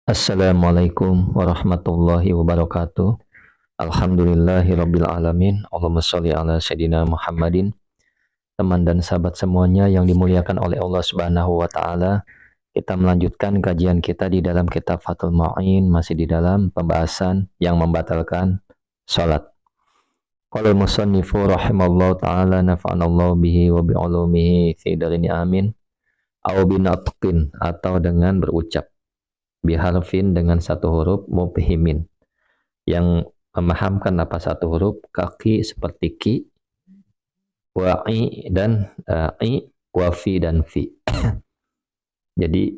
Assalamualaikum warahmatullahi wabarakatuh. Alhamdulillahirabbil alamin. Allahumma shalli ala sayidina Muhammadin. Teman dan sahabat semuanya yang dimuliakan oleh Allah Subhanahu wa taala, kita melanjutkan kajian kita di dalam kitab Fathul Mu'in, masih di dalam pembahasan yang membatalkan salat. Qala al-musannifu rahimallahu taala nafa'anallahu bihi wa bi ulumihi fi darini amin. Au binatqin, atau dengan berucap, biharfin, dengan satu huruf, mubhimin, yang memahamkan apa satu huruf, kaki seperti ki, wa'i dan i, wafi dan fi. Jadi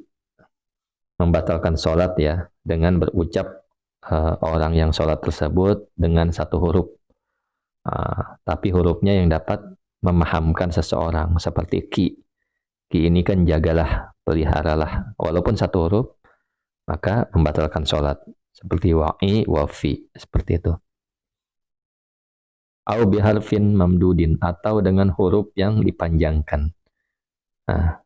membatalkan sholat ya, dengan berucap orang yang sholat tersebut dengan satu huruf. Tapi hurufnya yang dapat memahamkan seseorang, seperti ki. Ki ini kan jagalah, peliharalah. Walaupun satu huruf, maka membatalkan sholat. Seperti wa'i, wafi, seperti itu. Au biharfin mamdudin, atau dengan huruf yang dipanjangkan. Nah,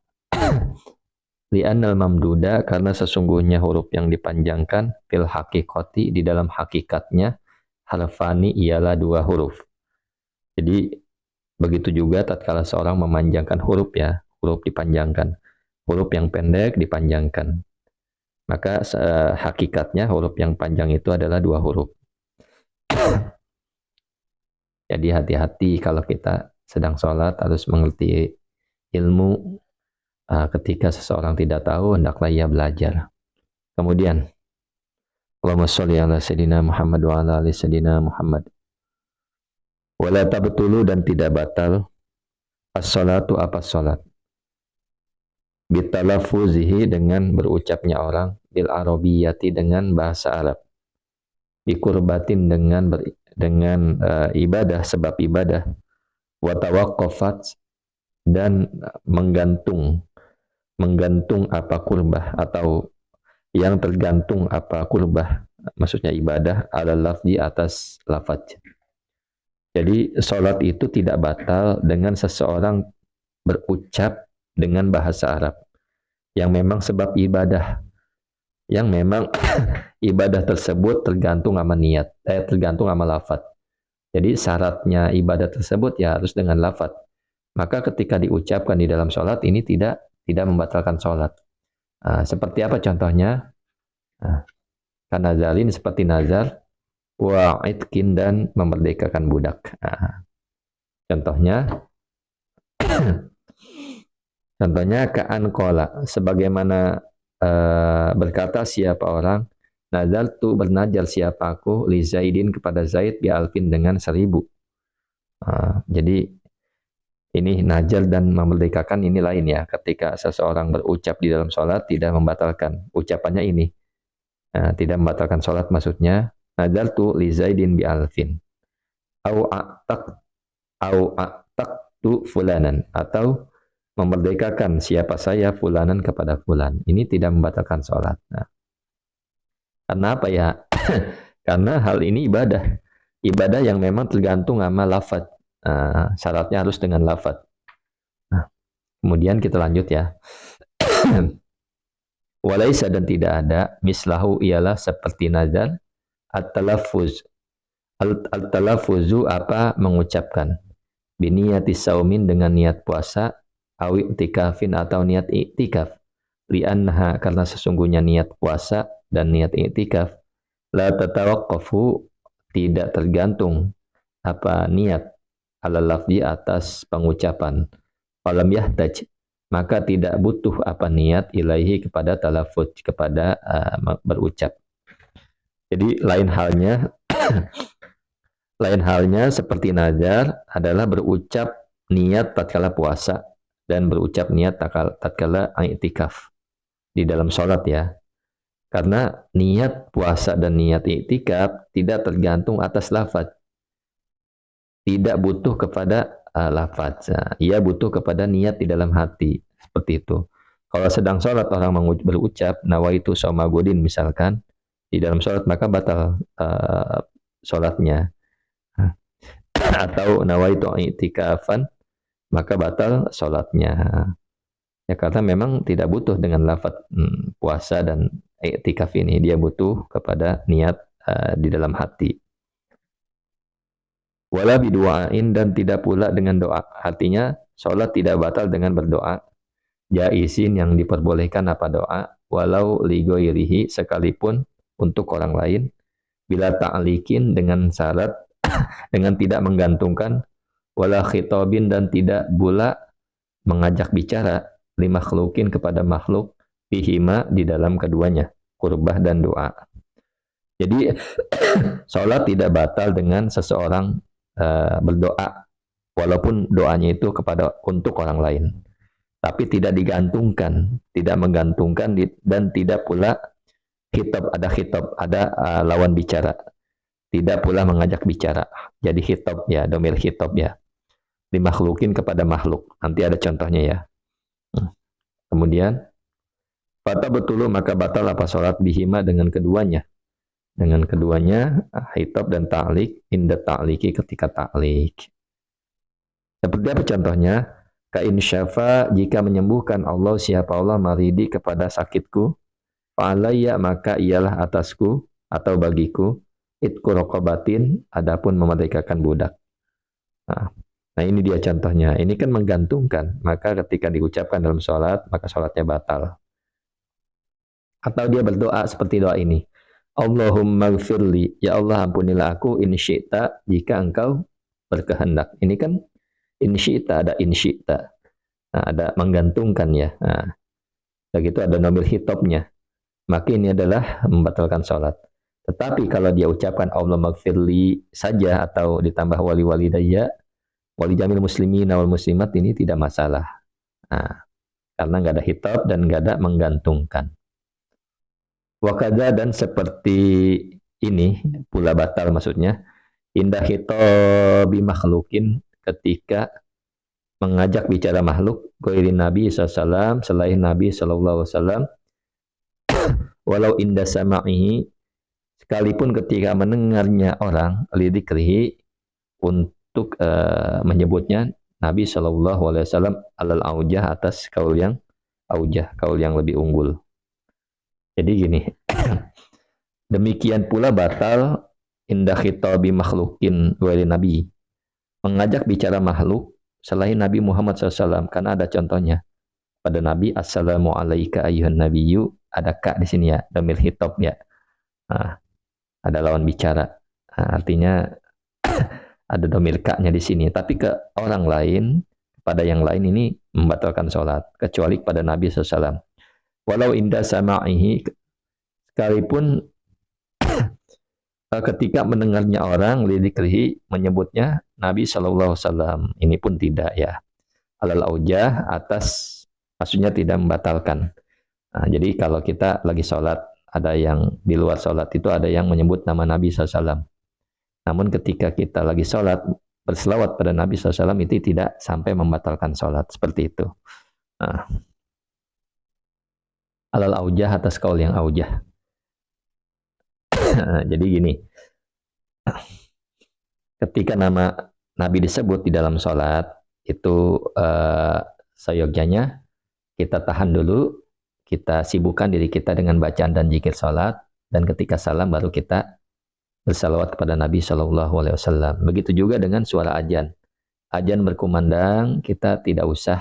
li'annal mamduda, karena sesungguhnya huruf yang dipanjangkan, fil hakikati, di dalam hakikatnya, harfani, ialah dua huruf. Jadi begitu juga tatkala seorang memanjangkan huruf ya, huruf dipanjangkan. Huruf yang pendek dipanjangkan. Maka hakikatnya huruf yang panjang itu adalah dua huruf. Jadi hati-hati kalau kita sedang sholat, harus mengerti ilmu. Ketika seseorang tidak tahu, hendaklah ia belajar. Kemudian, Allahumma sholli ala sayyidina Muhammad wa ala ali sayyidina Muhammad. Wala tabtulu, dan tidak batal, as-sholatu, apa sholat, bitalafuzihi, dengan berucapnya orang, bil arabiyyati, dengan bahasa Arab, bikurbatin, dengan ibadah, sebab ibadah, wa tawaqqafat, dan menggantung apa kurbah, atau yang tergantung apa kurbah, maksudnya ibadah, ala lafzi, atas lafaz. Jadi sholat itu tidak batal dengan seseorang berucap dengan bahasa Arab yang memang sebab ibadah, yang memang ibadah tersebut tergantung sama niat, tergantung sama lafaz. Jadi syaratnya ibadah tersebut ya harus dengan lafaz. Maka ketika diucapkan di dalam sholat, ini tidak membatalkan sholat. Seperti apa contohnya? Kanazalin, seperti nazar, wa'idkin, dan memerdekakan budak. Contohnya ka'an kola, sebagaimana berkata siapa orang, nazar tu, bernazar siapa aku, li Zaidin, kepada Zaid, bi alfin, dengan 1000. Jadi ini nazar dan memerdekakan ini lain ya. Ketika seseorang berucap di dalam sholat, tidak membatalkan ucapannya ini. Tidak membatalkan sholat, maksudnya nazar tu li Zaidin bi alfin, au a'tak tu fulanan, atau memerdekakan siapa saya fulanan kepada fulan. Ini tidak membatalkan sholat. Karena apa ya? Karena hal ini ibadah yang memang tergantung sama lafaz. Syaratnya harus dengan lafaz. Kemudian kita lanjut ya. Walaisa, dan tidak ada, mislahu, ialah seperti nazar, at-talaffuz. Al-talaffuzu, apa mengucapkan, biniyati saumin, dengan niat puasa, awi i'tikafin, atau niat i'tikaf, li'annaha, karena sesungguhnya niat puasa dan niat i'tikaf, la tatawaqqafu, tidak tergantung apa niat, ala lafzi, atas pengucapan, falam yahtaj, maka tidak butuh apa niat, ilaihi, kepada talaffuz, kepada berucap. Jadi lain halnya seperti nazar adalah berucap niat tatkala puasa dan berucap niat tatkala i'tikaf di dalam sholat ya. Karena niat puasa dan niat i'tikaf tidak tergantung atas lafaz. Tidak butuh kepada lafaz. Ia butuh kepada niat di dalam hati. Seperti itu. Kalau sedang sholat orang berucap nawaitu shauma godin misalkan di dalam sholat, maka batal sholatnya. Atau nawaitu i'tikafan, maka batal sholatnya. Ya karena memang tidak butuh dengan lafaz puasa dan i'tikaf ini. Dia butuh kepada niat di dalam hati. Wala bidu'ain, dan tidak pula dengan doa. Artinya sholat tidak batal dengan berdoa. Jaisin, yang diperbolehkan apa doa, walau li ghairihi, sekalipun untuk orang lain, bila ta'likin, dengan syarat dengan tidak menggantungkan, wala khitabin, dan tidak pula mengajak bicara, li makhlukin, kepada makhluk, fihima, di dalam keduanya, kurbah dan doa. Jadi sholat tidak batal dengan seseorang berdoa, walaupun doanya itu untuk orang lain, tapi tidak digantungkan, tidak menggantungkan, dan tidak pula khitab, ada lawan bicara, tidak pula mengajak bicara. Jadi khitab ya, domir khitab ya, dimakhlukin kepada makhluk. Nanti ada contohnya ya. Kemudian fata betulu, maka batal apa sholat, bihima, dengan keduanya. Dengan keduanya, khitab dan ta'lik, inda ta'liki, ketika ta'lik. Seperti apa contohnya? Ka'in syafa, jika menyembuhkan Allah, siapa Allah, maridi, kepada sakitku, fa'alayya, maka ialah atasku atau bagiku, itku rokobatin, adapun memerdekakan budak. Nah ini dia contohnya. Ini kan menggantungkan, maka ketika diucapkan dalam sholat, maka sholatnya batal. Atau dia berdoa seperti doa ini, Allahumma gfirli, ya Allah ampunilah aku, in syi'ta, jika engkau berkehendak. Ini kan in syi'ta, ada in syi'ta. Nah, ada menggantungkan ya. Nah, begitu ada nomor hitopnya. Maka ini adalah membatalkan sholat. Tetapi kalau dia ucapkan Allahumma gfirli saja, atau ditambah wali walidayya, wali jamil muslimin wal muslimat, ini tidak masalah. Nah, karena nggak ada hitop dan nggak ada menggantungkan. Wakada, dan seperti ini pula batal, maksudnya indah hitobi makhlukin, ketika mengajak bicara makhluk, ghairin Nabi SAW, selain Nabi SAW, walau indah sama'ihi, sekalipun ketika mendengarnya orang, lidikrihi, untuk menyebutnya Nabi SAW alal aujah, atas kaul yang aujah, kaul yang lebih unggul. Jadi gini, demikian pula batal indah khitabi makhlukin wali Nabi, mengajak bicara makhluk selain Nabi Muhammad SAW, karena ada contohnya pada Nabi, assalamu alaika ayyuhan nabiyyu, ada kak di sini ya, damir khitab ya. Nah, ada lawan bicara. Nah, artinya ada domir kaknya di sini, tapi ke orang lain, pada yang lain ini membatalkan sholat, kecuali pada Nabi SAW. Walau indah sama'ihi, sekalipun ketika mendengarnya orang, lidikrihi, menyebutnya Nabi SAW, ini pun tidak ya. Alal aujah, atas, maksudnya tidak membatalkan. Nah, jadi kalau kita lagi sholat, ada yang di luar sholat itu ada yang menyebut nama Nabi SAW. Namun ketika kita lagi sholat, berselawat pada Nabi SAW, itu tidak sampai membatalkan sholat. Seperti itu. Nah, alal aujah, atas kaul yang aujah. Jadi gini, ketika nama Nabi disebut di dalam sholat, itu seyogyanya kita tahan dulu, kita sibukkan diri kita dengan bacaan dan zikir sholat, dan ketika salam baru kita bersalawat kepada Nabi SAW. Begitu juga dengan suara azan. Azan berkumandang, kita tidak usah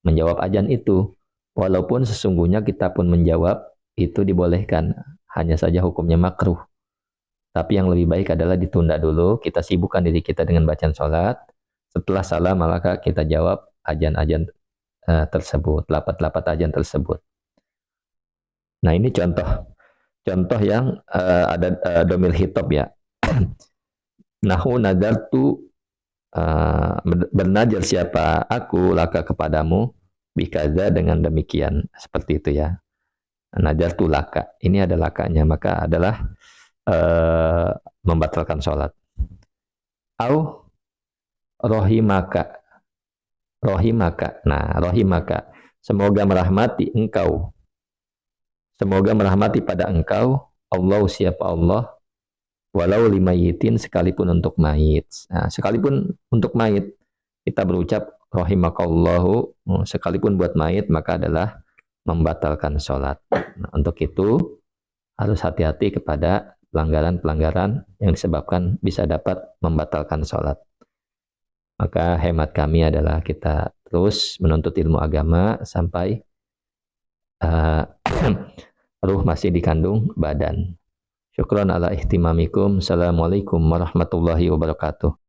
menjawab azan itu. Walaupun sesungguhnya kita pun menjawab, itu dibolehkan. Hanya saja hukumnya makruh. Tapi yang lebih baik adalah ditunda dulu, kita sibukkan diri kita dengan bacaan sholat. Setelah salam, maka kita jawab azan-azan tersebut, lapat-lapat azan tersebut. Nah ini contoh yang ada domir hitop ya. Nahu nadartu, bernajar siapa aku laka kepadamu, bikaza, dengan demikian, seperti itu ya. Nadartu laka, ini ada lakanya, maka adalah membatalkan sholat. Au rohimaka, nah rohimaka, semoga merahmati engkau, semoga merahmati pada engkau, Allah, siapa Allah, walau limayitin, sekalipun untuk mayit. Nah, sekalipun untuk mayit kita berucap rahimakallahu, sekalipun buat mayit, maka adalah membatalkan sholat. Nah, untuk itu harus hati-hati kepada pelanggaran-pelanggaran yang disebabkan bisa dapat membatalkan sholat. Maka hemat kami adalah kita terus menuntut ilmu agama sampai ruh masih dikandung badan. Syukran ala ihtimamikum. Assalamualaikum warahmatullahi wabarakatuh.